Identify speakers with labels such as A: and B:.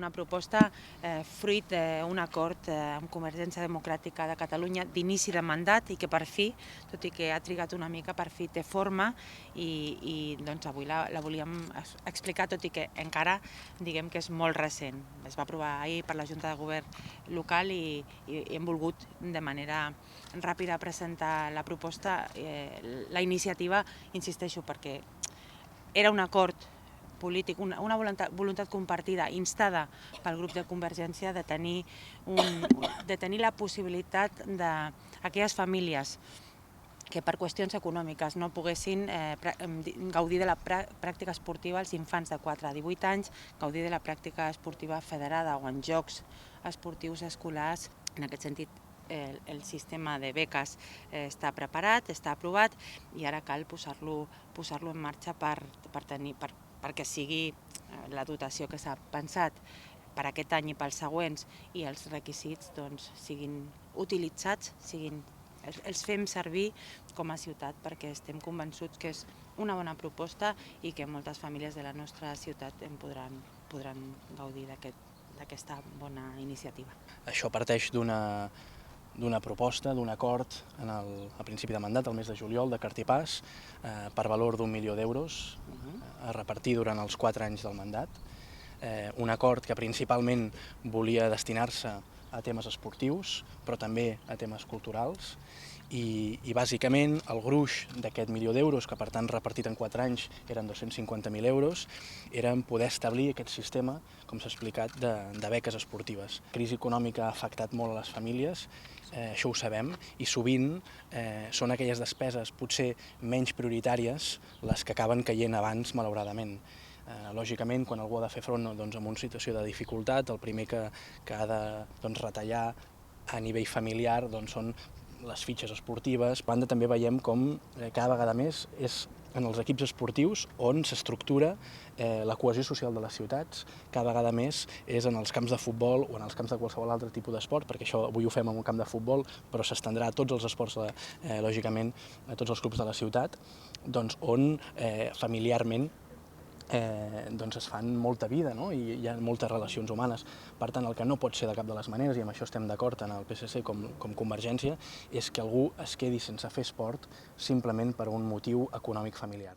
A: una proposta fruit d'un acord amb Convergència Democràtica de Catalunya d'inici de mandat i que per fi, tot i que ha trigat una mica, per fi té forma i doncs avui la volíem explicar, tot i que encara diguem que és molt recent. Es va aprovar ahir per la Junta de Govern local i hem volgut de manera ràpida presentar la proposta, la iniciativa, insisteixo, perquè era un acord polític, una voluntat compartida, instada pel grup de Convergència de tenir la possibilitat d'aquelles famílies que per qüestions econòmiques no poguessin gaudir de la pràctica esportiva, els infants de 4 a 18 anys, gaudir de la pràctica esportiva federada o en jocs esportius escolars. En aquest sentit, el sistema de beques està preparat, està aprovat i ara cal posar-lo en marxa perquè sigui la dotació que s'ha pensat per aquest any i pels següents i els requisits siguin utilitzats, els fem servir com a ciutat perquè estem convençuts que és una bona proposta i que moltes famílies de la nostra ciutat en podran gaudir d'aquesta bona iniciativa.
B: Això parteix d'una proposta, d'un acord a principi de mandat, al mes de juliol, de Cartipàs, per valor d'1 milió d'euros a repartir durant els 4 anys del mandat. Un acord que principalment volia destinar-se a temes esportius, però també a temes culturals, i bàsicament el gruix d'aquest milió d'euros, que per tant repartit en 4 anys eren 250.000 euros, eren poder establir aquest sistema, com s'ha explicat, de beques esportives. La crisi econòmica ha afectat molt a les famílies, això ho sabem, i sovint són aquelles despeses potser menys prioritàries les que acaben caient abans, malauradament. Lògicament, quan algú ha de fer front en una situació de dificultat, el primer que ha de retallar a nivell familiar són les fitxes esportives. A banda, també veiem com cada vegada més és en els equips esportius on s'estructura la cohesió social de les ciutats, cada vegada més és en els camps de futbol o en els camps de qualsevol altre tipus d'esport, perquè això avui ho fem en un camp de futbol, però s'estendrà a tots els esports, lògicament, a tots els clubs de la ciutat, on familiarment es fan molta vida i hi ha moltes relacions humanes. Per tant, el que no pot ser de cap de les maneres, i amb això estem d'acord tant el PSC com Convergència, és que algú es quedi sense fer esport simplement per un motiu econòmic familiar.